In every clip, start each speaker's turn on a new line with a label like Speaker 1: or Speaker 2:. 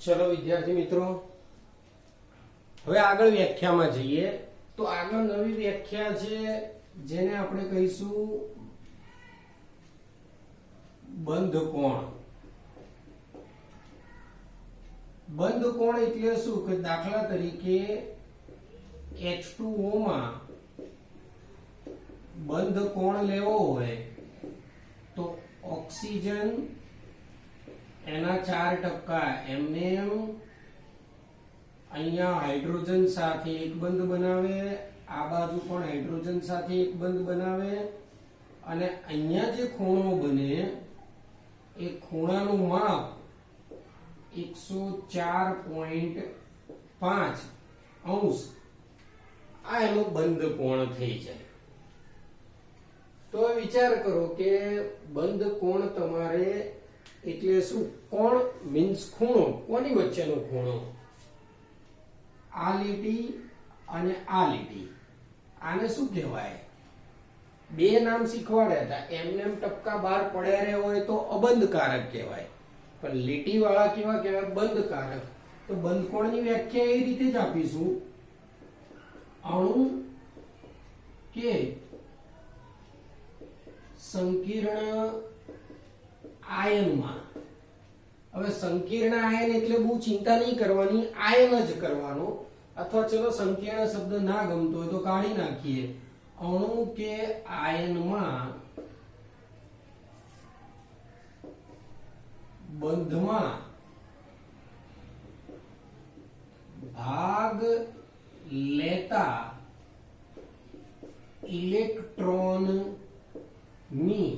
Speaker 1: चलो विद्यार्थी मित्रों, હવે આગળ વ્યાખ્યામાં જઈએ તો આગળ નવી વ્યાખ્યા છે જેને આપણે કહીશું બંધ કોણ. બંધ કોણ એટલે શું કે દાખલા તરીકે H2O માં બંધ કોણ લેવો હોય તો ઓક્સિજન એના 4% એમને અહીંયા હાઇડ્રોજન સાથે એક બંધ બનાવે, આ બાજુ પણ હાઇડ્રોજન સાથે એક બંધ બનાવે અને અહીંયા જે ખૂણો બને એ ખૂણાનું માપ 104.5 અંશ આ એનો બંધ કોણ થઈ જાય. તો વિચાર કરો કે બંધ કોણ તમારે એટલે શું? કોણ મીન્સ ખૂણો. કોની વચ્ચેનો ખૂણો? આ લીટી અને આ લીટી. આને શું કહેવાય? બે નામ શીખવાડ્યા હતા. એમને એમ ટપકા બહાર પડ્યા રહ્યા હોય તો અબંધકારક કહેવાય, પણ લીટી વાળા કેવા કહેવાય? બંધકારક. તો બંધ કોણની વ્યાખ્યા એ રીતે જ આપીશું, અણુ કે સંકીર્ણ આયનમાં. હવે સંકીર્ણ આયન એટલે બહુ ચિંતા નહીં કરવાની, આયન જ કરવાનો. અથવા ચલો સંકીર્ણ શબ્દ ના ગમતો હોય તો કાઢી નાખીએ. અણુ કે આયનમાં બંધમાં ભાગ લેતા ઇલેક્ટ્રોન ની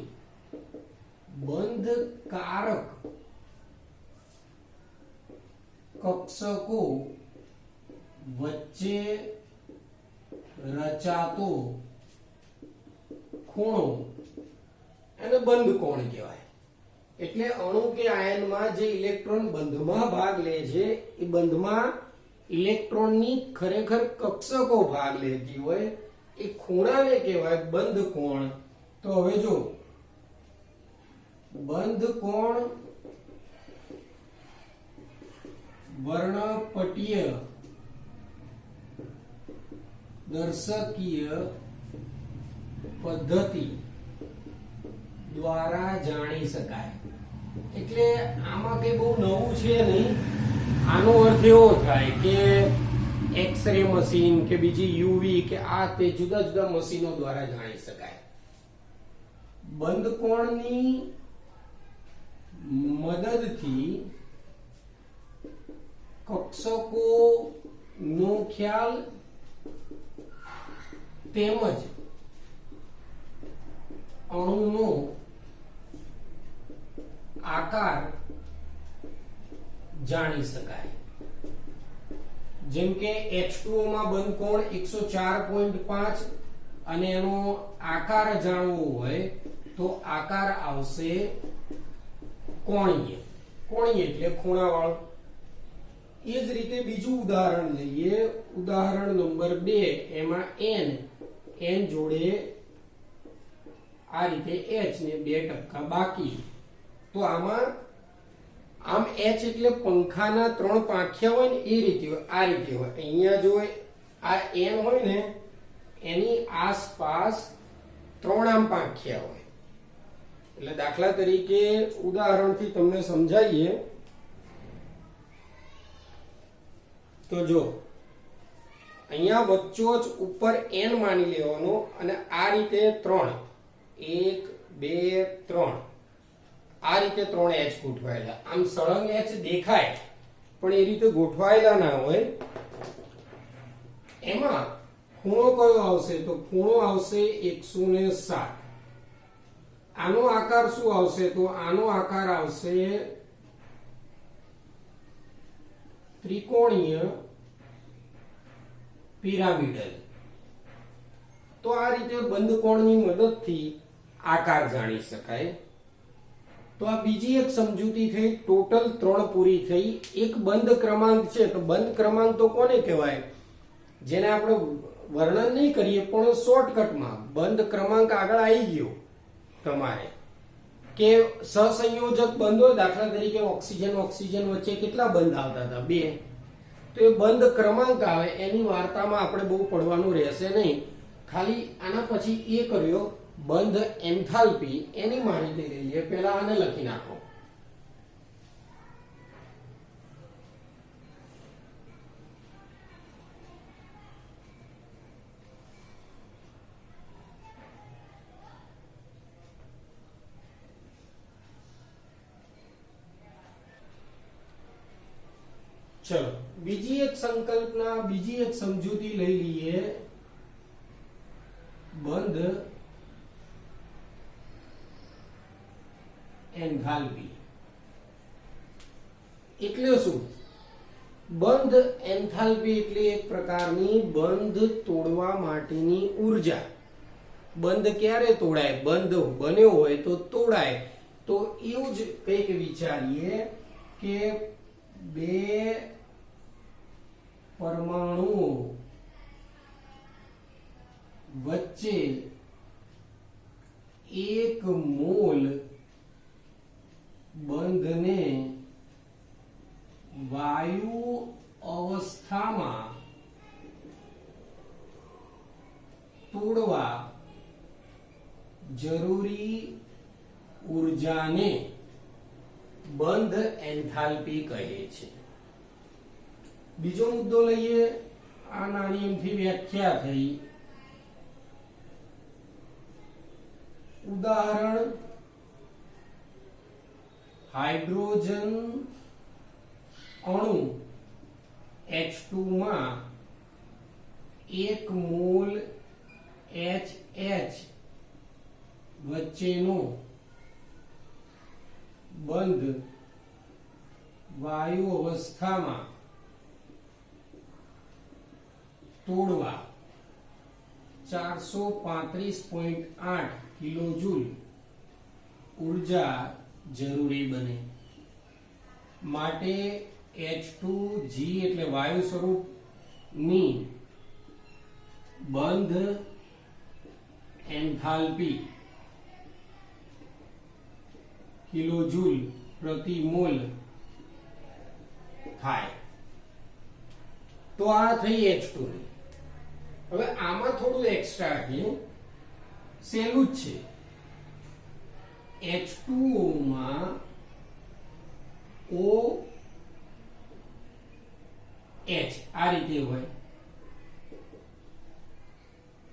Speaker 1: બંધકારક કક્ષકો વચ્ચે રચાતો ખૂણો એને બંધ કોણ કહેવાય. એટલે અણુ કે આયનમાં જે ઇલેક્ટ્રોન બંધમાં ભાગ લે છે એ બંધમાં ઇલેક્ટ્રોનની ખરેખર કક્ષકો ભાગ લેતી હોય એ ખૂણાને કહેવાય બંધ કોણ. તો હવે જો બંધ કોણ વર્ણપટીય દર્શકીય પદ્ધતિ દ્વારા જાણી શકાય. એટલે આમાં કઈ બહુ નવું છે નહીં. આનો અર્થ એવો થાય કે એક્સરે મશીન કે બીજી યુવી કે આ તે જુદા જુદા મશીનો દ્વારા જાણી શકાય. બંધ કોણની મદદથી કક્ષકો નો ખ્યાલ તેમજ અણુનો આકાર જાણી શકાય. જેમ કે H2O માં બંધ કોણ 104.5 અને એનો આકાર જાણવો હોય તો આકાર આવશે કોણીય. કોણીય એટલે ખૂણાવાળો. એ જ રીતે બીજું ઉદાહરણ લઈએ, ઉદાહરણ નંબર 2. એમાં n જોડે આ રીતે h ને 2% બાકી. તો આમાં આમ h એટલે પંખાના 3 પાંખિયા હોય ને એ રીતે હોય, આ રીતે હોય. અહીંયા જો આ n હોય ને એની આસપાસ 3 આમ પાંખિયા હોય. એટલે દાખલા તરીકે ઉદાહરણથી તમને સમજાવીએ તો જો અહીંયા વચ્ચોચ ઉપર n માની લેવાનો અને આ રીતે 3 1 2 3 આ રીતે 3 h ગોઠવાયેલા. આમ સળંગ h દેખાય પણ એ રીતે ગોઠવાયેલા ના હોય. એમાં ખૂણો કયો આવશે? તો ખૂણો આવશે 107. આનો આકાર શું આવશે? તો આનો આકાર આવશે ત્રિકોણીય પિરામિડલ. તો આ રીતે બંધ કોણની મદદથી આકાર જાણી શકાય. તો આ બીજી એક સમજૂતી થઈ. ટોટલ 3 પૂરી થઈ. એક બંધ ક્રમાંક છે. તો બંધ ક્રમાંક તો કોને કહેવાય? જેને આપણે વર્ણન નહીં કરીએ પણ શોર્ટકટમાં બંધ ક્રમાંક આગળ આવી ગયો તમારે કે સહસંયોજક બંધ હોય, દાખલા તરીકે ઓક્સિજન ઓક્સિજન વચ્ચે કેટલા બંધ આવતા હતા? 2. તો એ બંધ ક્રમાંક આવે એની વાર્તામાં આપણે બહુ પડવાનું રહેશે નહીં. ખાલી આના પછી એ કર્યો બંધ એન્થાલ્પી, એની માહિતી લઈ લઈએ. પહેલા આને લખી નાખો. चलो બીજી એક સંકલ્પના, બીજી એક સમજૂતી લઈ લઈએ. બંધ એન્થાલ્પી એટલે શું? બંધ એન્થાલ્પી એટલે એક પ્રકારની બંધ તોડવા માટેની ઉર્જા. બંધ ક્યારે તોડાય? બંધ બન્યો હોય તો તોડાય. તો એવું જ કંઈક વિચારીએ કે 2 પરમાણુઓ વચ્ચે 1 મોલ બંધને વાયુ અવસ્થામાં તોડવા જરૂરી ઉર્જાને બંધ એન્થાલ્પી કહે છે. બીજો મુદ્દો લઈએ. આ નાની એમથી વ્યાખ્યા થઈ. ઉદાહરણ, હાઇડ્રોજન અણુ H2 માં 1 મોલ HH વચ્ચેનો બંધ વાયુ અવસ્થામાં તોડવા 435.8 કિલોજૂલ ઉર્જા જરૂરી બને. માટે H2G એટલે વાયુ સ્વરૂપની બંધ એન્થાલ્પી કિલોજૂલ પ્રતિ મોલ થાય. તો આ થઈ H2 ની. હવે આમાં થોડું એક્સ્ટ્રા છે, સહેલું જ છે. H2O માં OH આ રીતે હોય.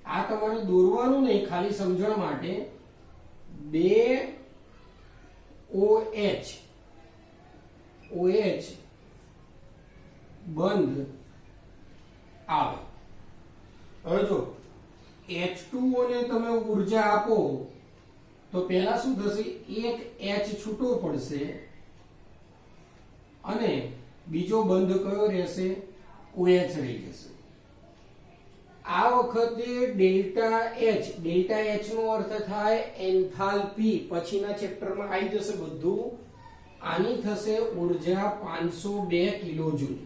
Speaker 1: આ તમારે દોરવાનું નહીં, ખાલી સમજણ માટે. 2 OH બંધ આવે. હવે જો H2O ને તમે ઉર્જા આપો તો પહેલા શું થશે? એક H છૂટો પડશે અને બીજો બંધ કયો રહેશે? OH રહી જશે. આ વખતે ડેલ્ટા H નો અર્થ થાય એન્થાલ્પી. પછીના ચેપ્ટરમાં આવી જશે બધું. આની થશે ઉર્જા 502 કિલોજૂલ.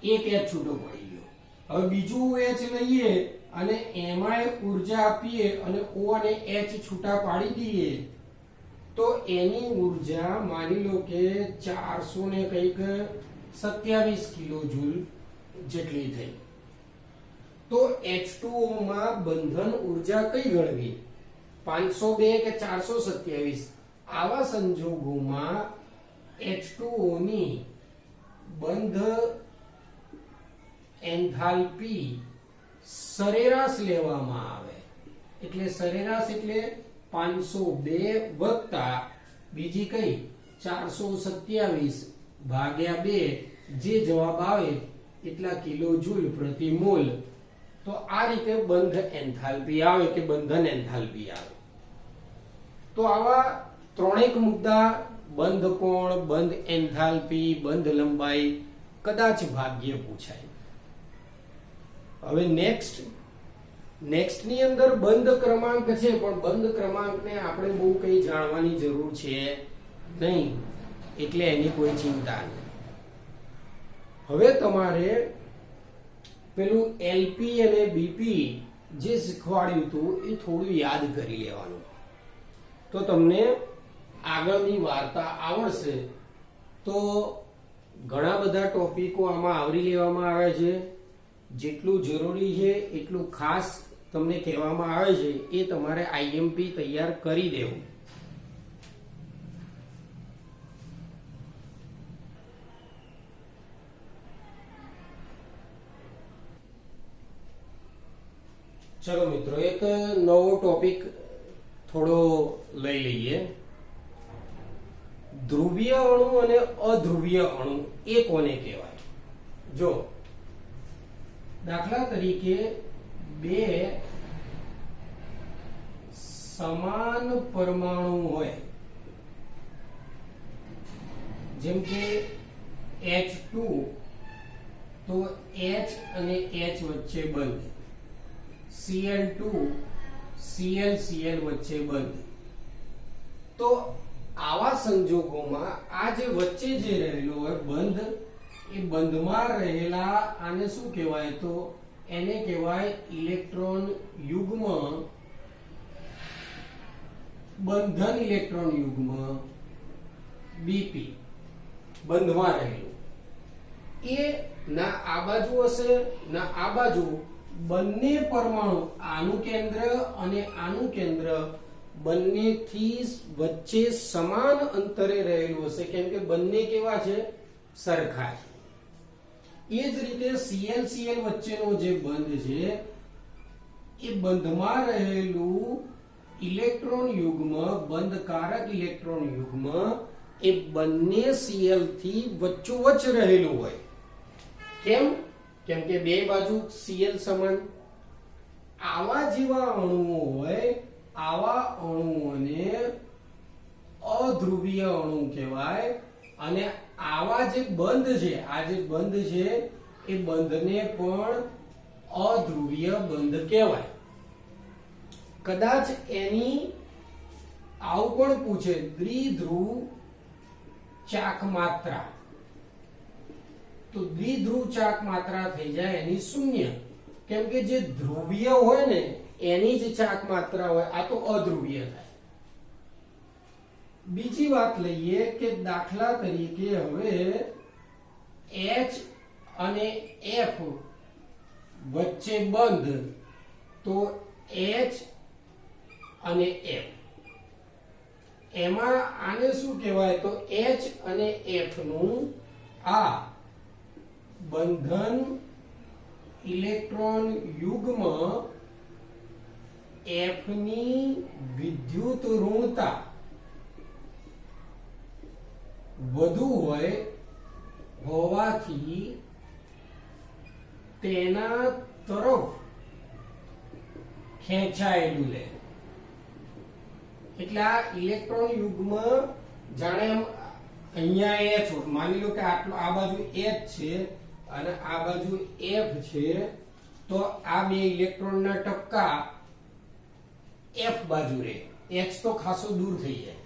Speaker 1: એક H છૂટો પડી ગયો. હવે બીજું OH લઈએ અને એમાં ઉર્જા આપીએ અને O અને H છૂટા પાડી દઈએ તો એની ઉર્જા માની લો કે 400 ને કંઈક 27 કિલોજૂલ જેટલી થઈ. તો H2O માં બંધન ઉર્જા કઈ ગણવી? 502 કે 427? આવા સંજોગોમાં H2O ની બંધ એન્થાલ્પી સરેરાશ લેવામાં આવે. એટલે સરેરાશ એટલે 502 વત્તા બીજી કઈ 427 ભાગ્યા 2, જે જવાબ આવે એટલા કિલોજૂલ પ્રતિ મોલ. તો આ રીતે બંધ એન્થાલ્પી આવે કે બંધન એન્થાલ્પી આવે. તો આવા ત્રણેક મુદ્દા, બંધ કોણ, બંધ એન્થાલ્પી, બંધ લંબાઈ, કદાચ ભાગ્ય પૂછાય. હવે નેક્સ્ટ ની અંદર બંધ ક્રમાંક છે, પણ બંધ ક્રમાંકને આપણે બહુ કંઈ જાણવાની જરૂર છે નહીં, એટલે એની કોઈ ચિંતા નહીં. હવે તમારે પેલું એલપી અને બીપી જે શીખવાડ્યું હતું એ થોડું યાદ કરી લેવાનું. તો તમને આગળની વાર્તા આવડશે તો ઘણા બધા ટોપિકો આમાં આવરી લેવામાં આવે છે. જેટલું જરૂરી છે એટલું ખાસ તમને કહેવામાં આવે છે એ તમારે આઈએમપી તૈયાર કરી દેવું. ચલો મિત્રો, એક નવો ટોપિક થોડો લઈ લઈએ. ધ્રુવીય અણુ અને અધ્રુવીય અણુ એ કોને કહેવાય? જો દાખલા તરીકે બે સમાન પરમાણુ હોય, જેમ કે H2 તો H અને H વચ્ચે બંધ, Cl2 Cl વચ્ચે બંધ. તો આવા સંજોગોમાં આ જે વચ્ચે જે રહેલો હોય બંધ, એ બંધમાં રહેલા આને શું કહેવાય? તો એને કહેવાય ઇલેક્ટ્રોન યુગ્મ, બંધન ઇલેક્ટ્રોન યુગ્મ BP. બંધમાં રહેલું એ ના આ બાજુ હશે ના આ બાજુ, બંને પરમાણુ આનું કેન્દ્ર અને આનું કેન્દ્ર બંનેથી વચ્ચે સમાન અંતરે રહેલું હશે, કેમ કે બંને કેવા છે? સરખા છે. એ જ રીતે Cl વચ્ચેનો જે બંધ છે એ બંધમાં રહેલું ઇલેક્ટ્રોન યુગ્મ, બંધકારક ઇલેક્ટ્રોન યુગ્મ એ બંને Cl થી વચ્ચોવચ્ચ રહેલું હોય. કેમ? કેમ કે બે બાજુ Cl સમાન. આવા જેવા અણુઓ હોય, આવા અણુઓને અધ્રુવીય અણુ કહેવાય. અને આવા જે બંધ છે, આ જે બંધ છે એ બંધને પણ અધ્રુવીય બંધ કહેવાય. કદાચ એની આવું પણ પૂછે, દ્વિધ્રુવ ચાક માત્રા, તો દ્વિધ્રુવ ચાક માત્રા થઈ જાય એની શૂન્ય, કેમ કે જે ધ્રુવીય હોય ને એની જ ચાક માત્રા હોય, આ તો અધ્રુવીય થાય. બીજી વાત લઈએ કે દાખલા તરીકે હવે H અને F વચ્ચે બંધ, તો H અને F એમાં આને શું કહેવાય? તો H અને F નું આ બંધન ઇલેક્ટ્રોન યુગ્મ F ની વિદ્યુત ઋણતા વધુ હોવાથી તેના તરફ ખેંચાયેલું લે. એટલે આ ઇલેક્ટ્રોન યુગ્મ જાણે એમ અહીંયા H, માની લો કે આટલો આ બાજુ H છે અને આ બાજુ F છે, તો આ બે ઇલેક્ટ્રોનના ટપકા F બાજુ રહે, H તો ખાસો દૂર થઈ જાય.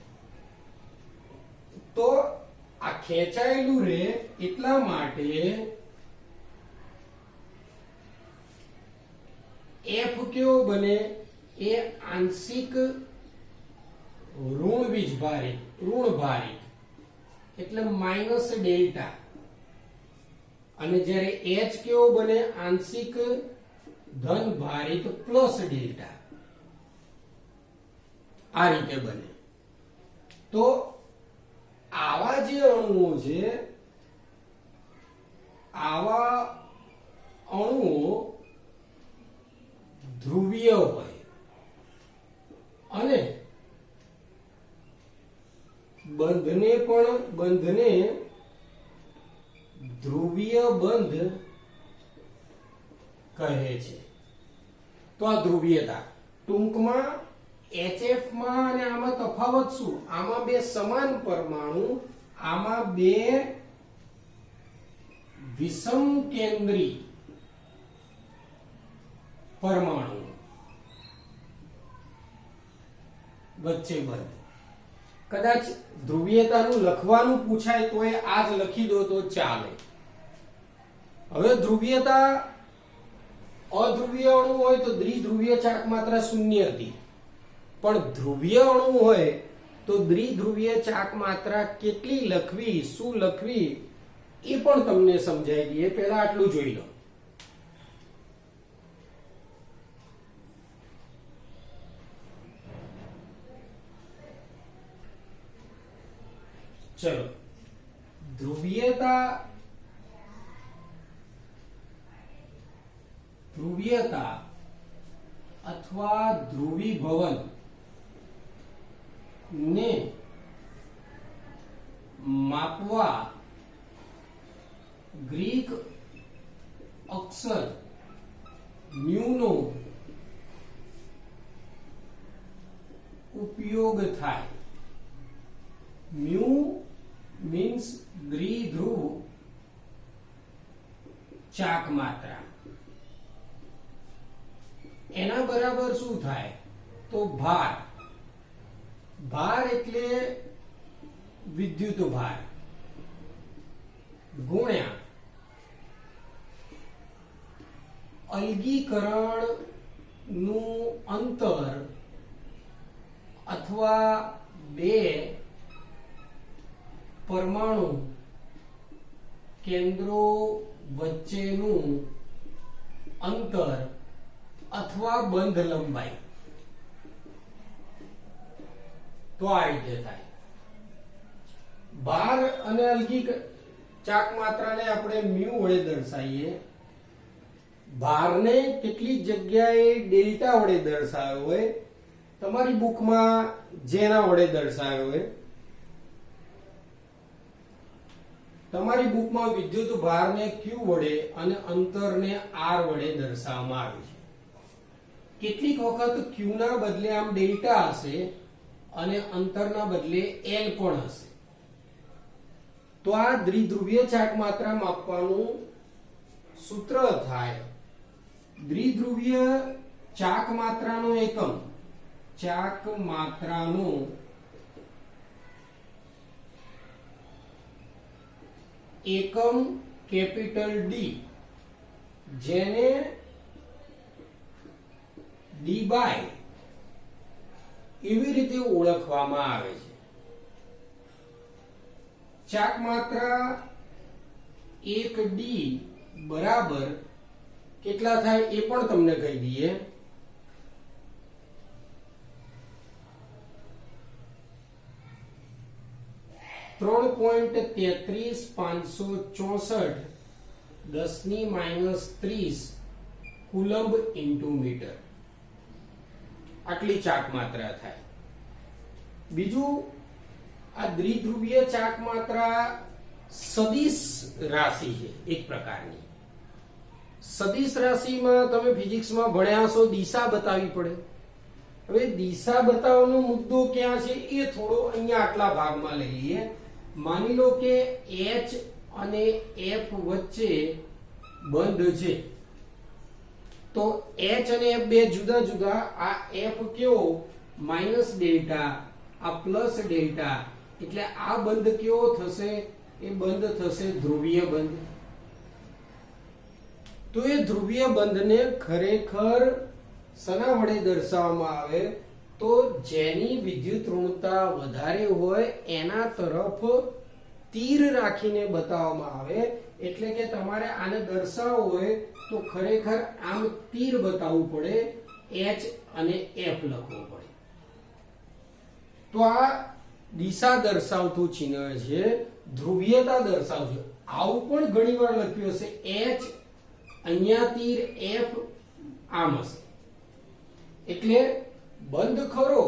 Speaker 1: તો આ ખેંચાયેલું રહે એટલા માટે F કેવો બને? એ આંશિક ઋણ વીજભારિત, ઋણભારિત એટલે માઇનસ ડેલ્ટા. અને જ્યારે H કેવો બને? આંશિક ધન ભારિત પ્લસ ડેલ્ટા. આ રીતે બને. તો આવા જે અણુઓ છે, આવા અણુઓ ધ્રુવીય હોય અને બંધને ધ્રુવીય બંધ કહે છે. તો આ ધ્રુવીયતા ટૂંકમાં HF માં અને આમાં તફાવત શું? આમાં બે સમાન પરમાણુ, આમાં બે વિષમ કેન્દ્રી પરમાણુ વચ્ચે બંધ. કદાચ ધ્રુવીયતાનું લખવાનું પૂછાય તો એ આજ લખી દો તો ચાલે. હવે ધ્રુવીયતા અધ્રુવીય અણુ હોય તો દ્વિધ્રુવીય ચાક માત્રા શૂન્ય હતી, પણ ધ્રુવીય અણુ હોય તો દ્વિધ્રુવીય ચાક માત્રા કેટલી લખવી, શું લખવી એ પણ તમને સમજાઈ દઈએ. પહેલા આટલું જોઈ લો. ચલો, ધ્રુવીયતા અથવા ધ્રુવીભવન ને માપવા ગ્રીક અક્ષર મ્યુ નો ઉપયોગ થાય. મ્યુ મીન્સ દ્વિધ્રુવ ચાક માત્રા. એના બરાબર શું થાય? તો ભાર. ભાર એટલે વિદ્યુત ભાર ગુણ્યા અલગીકરણ નું અંતર અથવા બે પરમાણુ કેન્દ્રો વચ્ચેનું અંતર અથવા બંધ લંબાઈ. તો આ રીતે થાય. ભાર અને અલગી ચાક માત્રાને આપણે મ્યુ વડે દર્શાવીએ. ભારને કેટલી જગ્યાએ ડેલ્ટા વડે દર્શાવ્યો હોય, તમારી બુકમાં જેના વડે દર્શાવ્યો હોય. તમારી બુકમાં વિદ્યુત ભારને ક્યુ વડે અને અંતરને આર વડે દર્શાવવામાં આવ્યું છે. કેટલીક વખત ક્યુ ના બદલે આમ ડેલ્ટા હશે અને અંતરના બદલે એલ પણ હશે. તો આ દ્વિધ્રુવીય ચાક માત્રા માપવાનું સૂત્ર થાય. દ્વિધ્રુવીય ચાક માત્રાનો એકમ, ચાક માત્રાનો એકમ કેપિટલ ડી, જેને ડી બાય એવી રીતે ઓળખવામાં આવે છે. ચાક માત્રા 1D બરાબર કેટલા થાય એ પણ તમને કહી દઈએ. .33564 10⁻³ કુલંબ ઇન્ટુ મીટર. આટલી ચાક માત્રા થાય. બીજું, આ દ્વિધ્રુવીય ચાક માત્રા સદિશ રાશિ છે એક પ્રકારની. સદિશ રાશિમાં તમે ફિઝિક્સમાં ભણ્યા છો, દિશા બતાવવી પડે. હવે દિશા બતાવવાનો મુદ્દો ક્યાં છે એ થોડો અહીંયા આટલા ભાગમાં લઈ લઈએ. માની લો કે H અને F વચ્ચે બંધ છે, તો H અને F બે જુદા જુદા. આ F કેવો માઇનસ ડેલ્ટા, આ પ્લસ ડેલ્ટા, એટલે આ બંધ કેવો થશે? એ બંધ થશે ધ્રુવીય બંધ. તો એ ધ્રુવીય બંધને ખરેખર શના વડે દર્શાવવામાં આવે? તો જેની વિદ્યુત ઋણતા વધારે હોય એના તરફ તીર રાખીને બતાવવામાં આવે. એટલે કે તમારે આને દર્શાવવું હોય તો ખરેખર આમ તીર બતાવવું પડે, H અને F લખવું પડે. તો આ દિશા દર્શાવતું ચિહ્ન છે, ધ્રુવીયતા દર્શાવશે. આવું પણ ઘણીવાર લખ્યું હશે, H અહીંયા તીર, F આમ હશે. એટલે બંધ ખરો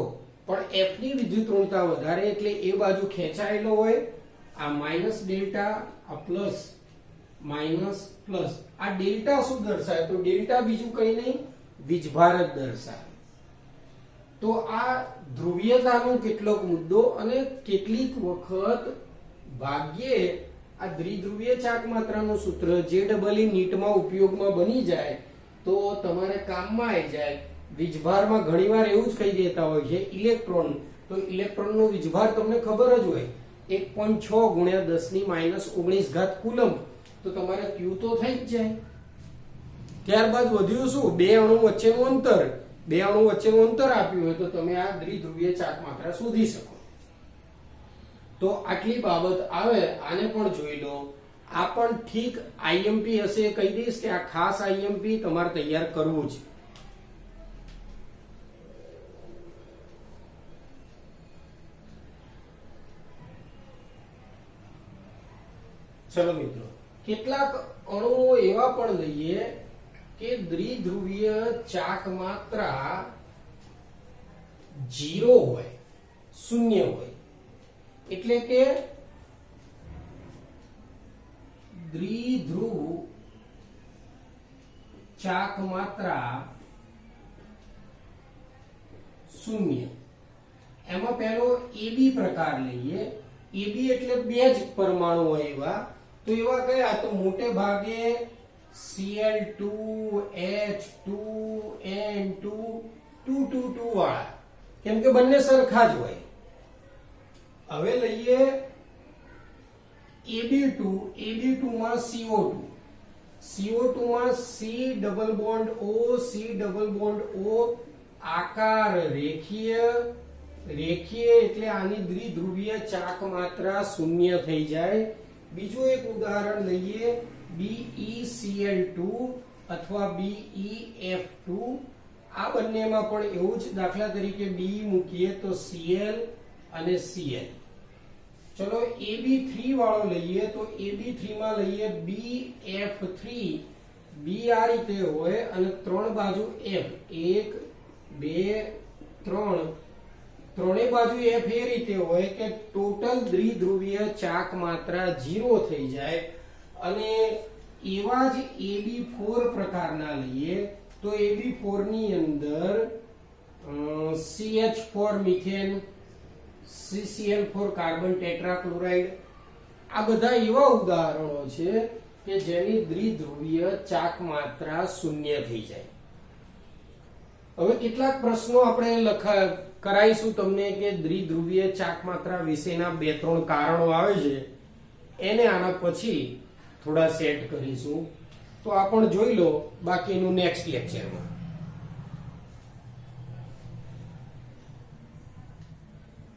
Speaker 1: પણ F ની વિદ્યુત ઋણતા વધારે, એટલે એ બાજુ ખેંચાયેલો હોય. આ માઇનસ ડેલ્ટા, આ પ્લસ માઇનસ પ્લસ. આ ડેલ્ટા શું દર્શાવે? તો ડેલ્ટા બીજું કઈ નહીં, વીજભાર જ દર્શાવે. તો આ ધ્રુવીયતાનો કેટલોક મુદ્દો. અને કેટલીક વખત ભાગ્યે આ દ્વિધ્રુવીય ચાક માત્રાનું સૂત્ર જે ડબલ નીટમાં ઉપયોગમાં બની જાય તો તમારે કામમાં આવી જાય. વીજભારમાં ઘણીવાર એવું જ કહી દેતા હોય છે ઇલેક્ટ્રોન. તો ઇલેક્ટ્રોનનો વીજભાર તમને ખબર જ હોય, 1.6 ગુણ્યા 10⁻19 કુલંબ. તો તમારે Q તો થઈ જ જાય. ત્યારબાદ વધ્યું શું? બે અણુ વચ્ચેનું અંતર. બે અણુ વચ્ચેનું અંતર આપ્યું હોય તો તમે આ દ્વિધ્રુવીય ચાક માત્રા શોધી શકો. તો આટલી બાબત આવે. આને પણ જોઈ લો. આ પણ ઠીક આઈએમપી હશે, કહી દઈશ કે આ ખાસ આઈએમપી તમારે તૈયાર કરવું છે. ચલો મિત્રો, કેટલાક અણુઓ એવા પણ લઈએ કે દ્વિધ્રુવીય ચાક માત્રા 0 હોય, 0 હોય. એટલે કે દ્વિધ્રુવ ચાક માત્રા 0. એમાં પહેલો AB પ્રકાર લઈએ. AB એટલે બે જ પરમાણુ હોય એવા. તો એવા કયા? તો મોટે ભાગે Cl2 H2 N2 222 વાળા, કેમ કે બંને સરખા જ હોય. હવે લઈએ AB2 માં CO2 માં C double bond O C double bond O આકાર રેખીય એટલે આની દ્વિધ્રુવીય ચાક માત્રા 0 થઈ જાય. બીજું એક ઉદાહરણ લઈએ, BeCl2 અથવા BeF2. આ બંનેમાં પણ એવું જ. દાખલા તરીકે B મૂકીએ તો Cl અને Cl. ચલો AB3 વાળો લઈએ તો AB3 માં લઈએ BF3. B આ રીતે હોય અને ત્રણ બાજુ F, 1 2 3, ત્રણેય બાજુ F એ રીતે હોય કે ટોટલ દ્વિધ્રુવીય ચાક માત્રા 0 થઈ જાય. અને એવા જ AB4 પ્રકારના લઈએ તો AB4 ની અંદર CH4 methane, CCl4 carbon tetrachloride. આ બધા એવા ઉદાહરણો છે કે જેની દ્વિધ્રુવીય ચાક માત્રા 0 થઈ જાય. હવે કેટલાક પ્રશ્નો આપણે કરાઈશું તમને કે દ્વિધ્રુવીય ચાક માત્રા વિશેના 2-3 કારણો આવે છે, એને આના પછી થોડા સેટ કરીશું. તો આ પણ જોઈ લો બાકીનું નેક્સ્ટ લેક્ચરમાં.